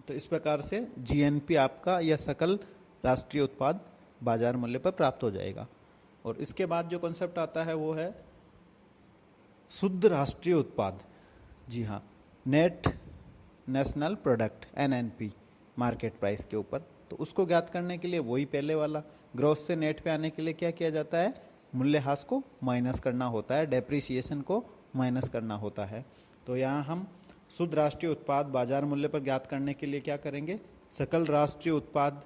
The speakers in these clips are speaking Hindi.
तो इस प्रकार से जीएनपी आपका या सकल राष्ट्रीय उत्पाद बाजार मूल्य पर प्राप्त हो जाएगा। और इसके बाद जो कॉन्सेप्ट आता है वो है शुद्ध राष्ट्रीय उत्पाद। जी हाँ, net national product NNP market price के ऊपर। तो उसको ज्ञात करने के लिए वही पहले वाला, ग्रॉस से नेट पे आने के लिए क्या किया जाता है, मूल्यह्रास को माइनस करना होता है, डेप्रिसिएशन को माइनस करना होता है। तो यहाँ हम शुद्ध राष्ट्रीय उत्पाद बाजार मूल्य पर ज्ञात करने के लिए क्या करेंगे, सकल राष्ट्रीय उत्पाद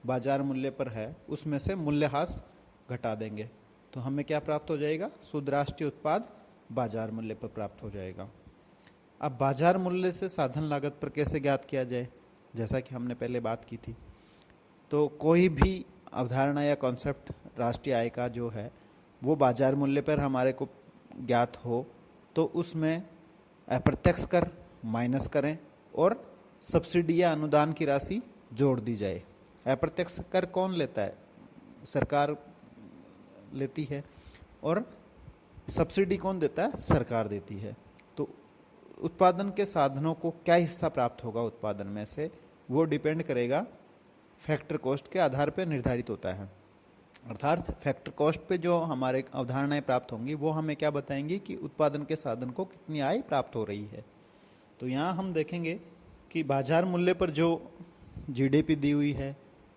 बाजार मूल्य पर है उसमें से मूल्यह्रास घटा देंगे। तो हमें क्या प्राप्त हो जाएगा, शुद्ध राष्ट्रीय उत्पाद बाजार मूल्य पर प्राप्त हो जाएगा। अब बाजार मूल्य से साधन लागत पर कैसे ज्ञात किया जाए, जैसा कि हमने पहले बात की थी। तो कोई भी अवधारणा या कॉन्सेप्ट राष्ट्रीय आय का जो है वो बाजार मूल्य पर हमारे को ज्ञात हो तो उसमें अप्रत्यक्ष कर माइनस करें और सब्सिडी या अनुदान की राशि जोड़ दी जाए। अप्रत्यक्ष कर कौन लेता है, सरकार लेती है, और सब्सिडी कौन देता है, सरकार देती है। तो उत्पादन के साधनों को क्या हिस्सा प्राप्त होगा उत्पादन में से, वो डिपेंड करेगा, फैक्टर कॉस्ट के आधार पर निर्धारित होता है। अर्थात फैक्टर कॉस्ट पे जो हमारे अवधारणाएं प्राप्त होंगी वो हमें क्या बताएंगी कि उत्पादन के साधन को कितनी आय प्राप्त हो रही है। तो यहाँ हम देखेंगे कि बाजार मूल्य पर जो जीडीपी दी हुई है,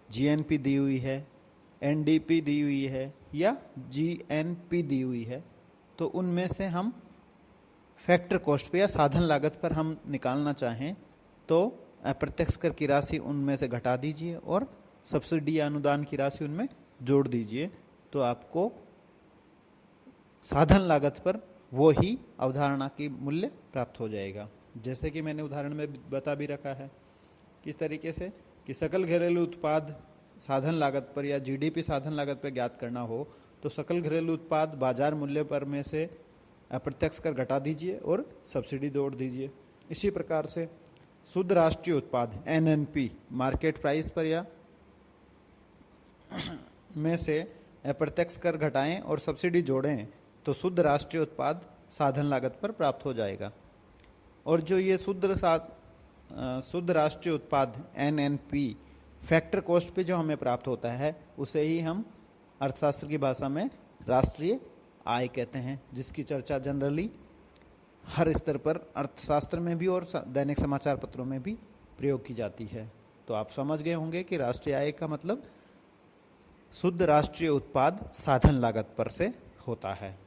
जीएनपी दी हुई है, एनडीपी दी हुई है या जीएनपी दी हुई है, तो उनमें से हम फैक्टर कॉस्ट पे या साधन लागत पर हम निकालना चाहें तो अप्रत्यक्ष कर की राशि उनमें से घटा दीजिए और सब्सिडी या अनुदान की राशि उनमें जोड़ दीजिए, तो आपको साधन लागत पर वो ही अवधारणा की मूल्य प्राप्त हो जाएगा। जैसे कि मैंने उदाहरण में बता भी रखा है किस तरीके से कि सकल घरेलू उत्पाद साधन लागत पर या जीडीपी साधन लागत पर ज्ञात करना हो तो सकल घरेलू उत्पाद बाजार मूल्य पर में से अप्रत्यक्ष कर घटा दीजिए और सब्सिडी जोड़ दीजिए। इसी प्रकार से शुद्ध राष्ट्रीय उत्पाद एनएनपी मार्केट प्राइस पर या में से अप्रत्यक्ष कर घटाएं और सब्सिडी जोड़ें तो शुद्ध राष्ट्रीय उत्पाद साधन लागत पर प्राप्त हो जाएगा। और जो ये शुद्ध राष्ट्रीय उत्पाद एनएनपी फैक्टर कॉस्ट पे जो हमें प्राप्त होता है उसे ही हम अर्थशास्त्र की भाषा में राष्ट्रीय आय कहते हैं, जिसकी चर्चा जनरली हर स्तर पर अर्थशास्त्र में भी और दैनिक समाचार पत्रों में भी प्रयोग की जाती है। तो आप समझ गए होंगे कि राष्ट्रीय आय का मतलब शुद्ध राष्ट्रीय उत्पाद साधन लागत पर से होता है।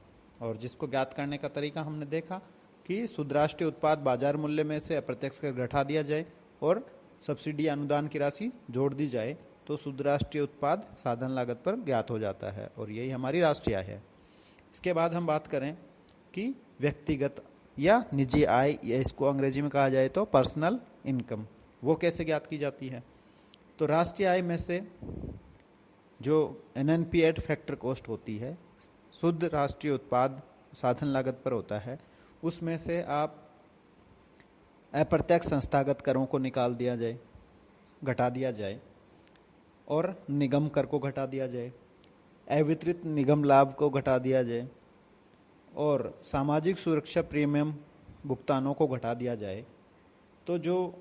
और जिसको ज्ञात करने का तरीका हमने देखा कि शुद्ध राष्ट्रीय उत्पाद बाजार मूल्य में से अप्रत्यक्ष कर घटा दिया जाए और सब्सिडी अनुदान की राशि जोड़ दी जाए तो शुद्ध राष्ट्रीय उत्पाद साधन लागत पर ज्ञात हो जाता है और यही हमारी राष्ट्रीय आय है। इसके बाद हम बात करें कि व्यक्तिगत या निजी आय, या इसको अंग्रेजी में कहा जाए तो पर्सनल इनकम, वो कैसे ज्ञात की जाती है। तो राष्ट्रीय आय में से जो एनएनपी एट फैक्टर कॉस्ट होती है, शुद्ध राष्ट्रीय उत्पाद साधन लागत पर होता है, उसमें से आप अप्रत्यक्ष संस्थागत करों को निकाल दिया जाए, घटा दिया जाए और निगम कर को घटा दिया जाए, अवितरित निगम लाभ को घटा दिया जाए और सामाजिक सुरक्षा प्रीमियम भुगतानों को घटा दिया जाए, तो जो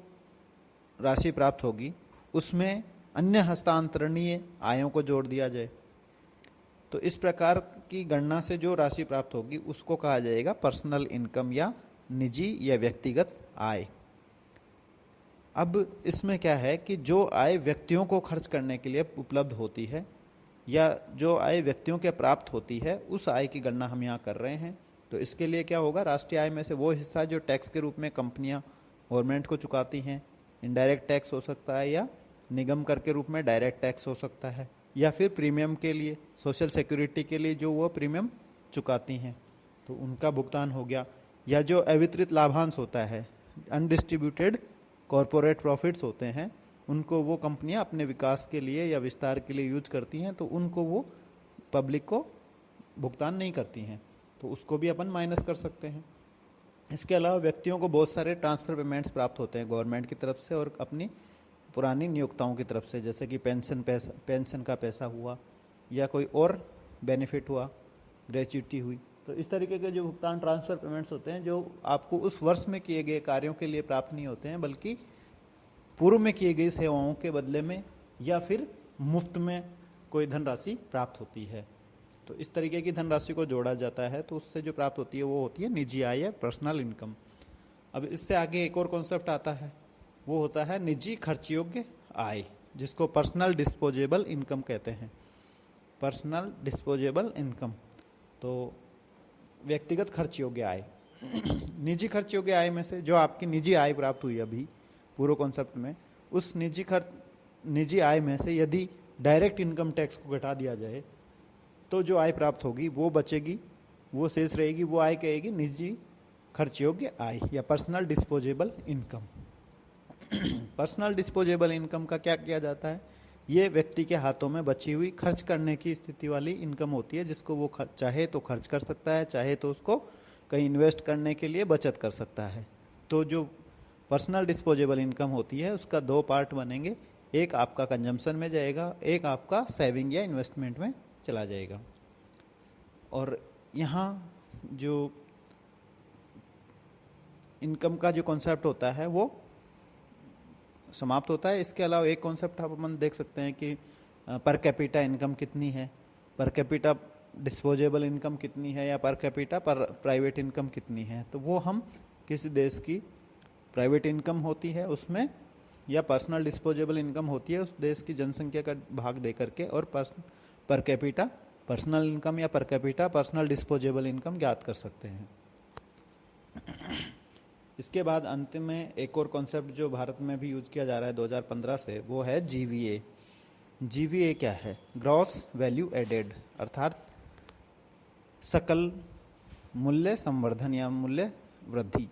राशि प्राप्त होगी उसमें अन्य हस्तांतरणीय आयों को जोड़ दिया जाए। तो इस प्रकार की गणना से जो राशि प्राप्त होगी उसको कहा जाएगा पर्सनल इनकम या निजी या व्यक्तिगत आय। अब इसमें क्या है कि जो आय व्यक्तियों को खर्च करने के लिए उपलब्ध होती है या जो आय व्यक्तियों के प्राप्त होती है उस आय की गणना हम यहाँ कर रहे हैं। तो इसके लिए क्या होगा, राष्ट्रीय आय में से वो हिस्सा जो टैक्स के रूप में कंपनियाँ गवर्नमेंट को चुकाती हैं, इनडायरेक्ट टैक्स हो सकता है या निगम कर के रूप में डायरेक्ट टैक्स हो सकता है, या फिर प्रीमियम के लिए सोशल सिक्योरिटी के लिए जो वो प्रीमियम चुकाती हैं तो उनका भुगतान हो गया, या जो अवितरित लाभांश होता है अनडिस्ट्रीब्यूटेड कॉरपोरेट प्रॉफिट्स होते हैं उनको वो कंपनियां अपने विकास के लिए या विस्तार के लिए यूज करती हैं तो उनको वो पब्लिक को भुगतान नहीं करती हैं, तो उसको भी अपन माइनस कर सकते हैं। इसके अलावा व्यक्तियों को बहुत सारे ट्रांसफ़र पेमेंट्स प्राप्त होते हैं गवर्नमेंट की तरफ से और अपनी पुरानी नियोक्ताओं की तरफ से, जैसे कि पेंशन का पैसा हुआ या कोई और बेनिफिट हुआ, ग्रेच्युटी हुई। तो इस तरीके के जो भुगतान ट्रांसफ़र पेमेंट्स होते हैं जो आपको उस वर्ष में किए गए कार्यों के लिए प्राप्त नहीं होते हैं बल्कि पूर्व में किए गई सेवाओं के बदले में या फिर मुफ्त में कोई धनराशि प्राप्त होती है। तो इस तरीके की धनराशि को जोड़ा जाता है, तो उससे जो प्राप्त होती है वो होती है निजी आय या पर्सनल इनकम। अब इससे आगे एक और कॉन्सेप्ट आता है, वो होता है निजी खर्च योग्य आय, जिसको पर्सनल डिस्पोजेबल इनकम कहते हैं। पर्सनल डिस्पोजेबल इनकम, तो व्यक्तिगत खर्च योग्य आय। निजी खर्च योग्य आय में से जो आपकी निजी आय प्राप्त हुई अभी पूर्व कॉन्सेप्ट में, उस निजी आय में से यदि डायरेक्ट इनकम टैक्स को घटा दिया जाए तो जो आय प्राप्त होगी वो बचेगी, वो शेष रहेगी, वो आय कहेगी निजी खर्च योग्य आय या personal disposable income. Personal disposable income का क्या किया जाता है, ये व्यक्ति के हाथों में बची हुई खर्च करने की स्थिति वाली इनकम होती है, जिसको वो चाहे तो खर्च कर सकता है, चाहे तो उसको कहीं इन्वेस्ट करने के लिए बचत कर सकता है। तो जो पर्सनल डिस्पोजेबल इनकम होती है उसका दो पार्ट बनेंगे, एक आपका कंजम्पशन में जाएगा, एक आपका सेविंग या इन्वेस्टमेंट में चला जाएगा। और यहाँ जो इनकम का जो कॉन्सेप्ट होता है वो समाप्त होता है। इसके अलावा एक कॉन्सेप्ट आप अपन देख सकते हैं कि पर कैपिटा इनकम कितनी है, पर कैपिटा डिस्पोजेबल इनकम कितनी है, या पर कैपिटा पर प्राइवेट इनकम कितनी है। तो वो हम किसी देश की प्राइवेट इनकम होती है उसमें, या पर्सनल डिस्पोजेबल इनकम होती है उस देश की जनसंख्या का भाग दे करके, और पर कैपिटा पर्सनल इनकम या per capita personal disposable income ज्ञात कर सकते हैं। इसके बाद अंतिम में एक और कॉन्सेप्ट जो भारत में भी यूज किया जा रहा है 2015 से, वो है जीवीए। जीवीए क्या है, ग्रॉस वैल्यू एडेड, अर्थात सकल मूल्य संवर्धन या मूल्य वृद्धि।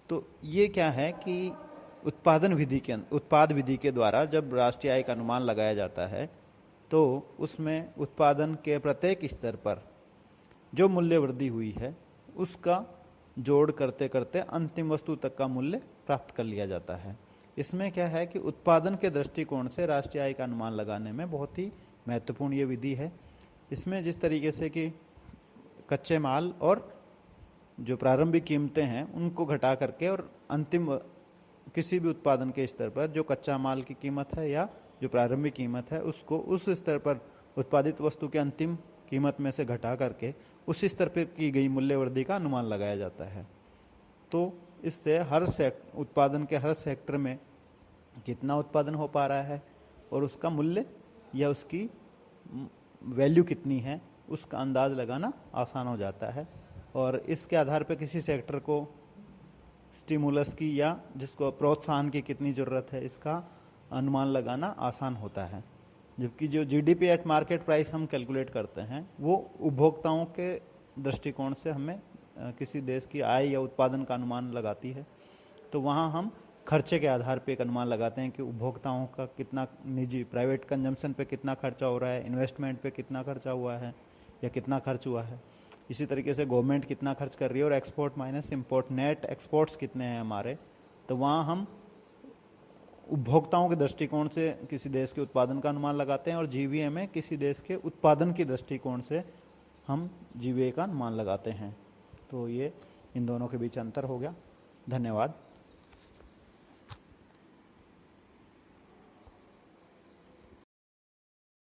तो ये क्या है कि उत्पाद विधि के द्वारा जब राष्ट्रीय आय का अनुमान लगाया जाता है तो उसमें उत्पादन के प्रत्येक स्तर पर जो मूल्य वृद्धि हुई है उसका जोड़ करते करते अंतिम वस्तु तक का मूल्य प्राप्त कर लिया जाता है। इसमें क्या है कि उत्पादन के दृष्टिकोण से राष्ट्रीय आय का अनुमान लगाने में बहुत ही महत्वपूर्ण ये विधि है। इसमें जिस तरीके से कि कच्चे माल और जो प्रारंभिक कीमतें हैं उनको घटा करके और अंतिम किसी भी उत्पादन के स्तर पर जो कच्चा माल की कीमत है या जो प्रारंभिक कीमत है उसको उस स्तर पर उत्पादित वस्तु के अंतिम कीमत में से घटा करके उस स्तर पर की गई मूल्य वृद्धि का अनुमान लगाया जाता है। तो इससे उत्पादन के हर सेक्टर में कितना उत्पादन हो पा रहा है और उसका मूल्य या उसकी वैल्यू कितनी है उसका अंदाज लगाना आसान हो जाता है। और इसके आधार पर किसी सेक्टर को स्टिमुलस की या जिसको प्रोत्साहन की कितनी ज़रूरत है इसका अनुमान लगाना आसान होता है। जबकि जो जीडीपी एट मार्केट प्राइस हम कैलकुलेट करते हैं वो उपभोक्ताओं के दृष्टिकोण से हमें किसी देश की आय या उत्पादन का अनुमान लगाती है। तो वहाँ हम खर्चे के आधार पे एक अनुमान लगाते हैं कि उपभोक्ताओं का कितना निजी प्राइवेट कंजम्पशन पे कितना खर्चा हो रहा है, इन्वेस्टमेंट पे कितना खर्चा हुआ है या कितना खर्च हुआ है। इसी तरीके से गवर्नमेंट कितना खर्च कर रही है और export minus import net exports कितने हैं हमारे। तो वहाँ हम उपभोक्ताओं के दृष्टिकोण से किसी देश के उत्पादन का अनुमान लगाते हैं और जीवीए में किसी देश के उत्पादन के दृष्टिकोण से हम जीवीए का अनुमान लगाते हैं। तो ये इन दोनों के बीच अंतर हो गया। धन्यवाद।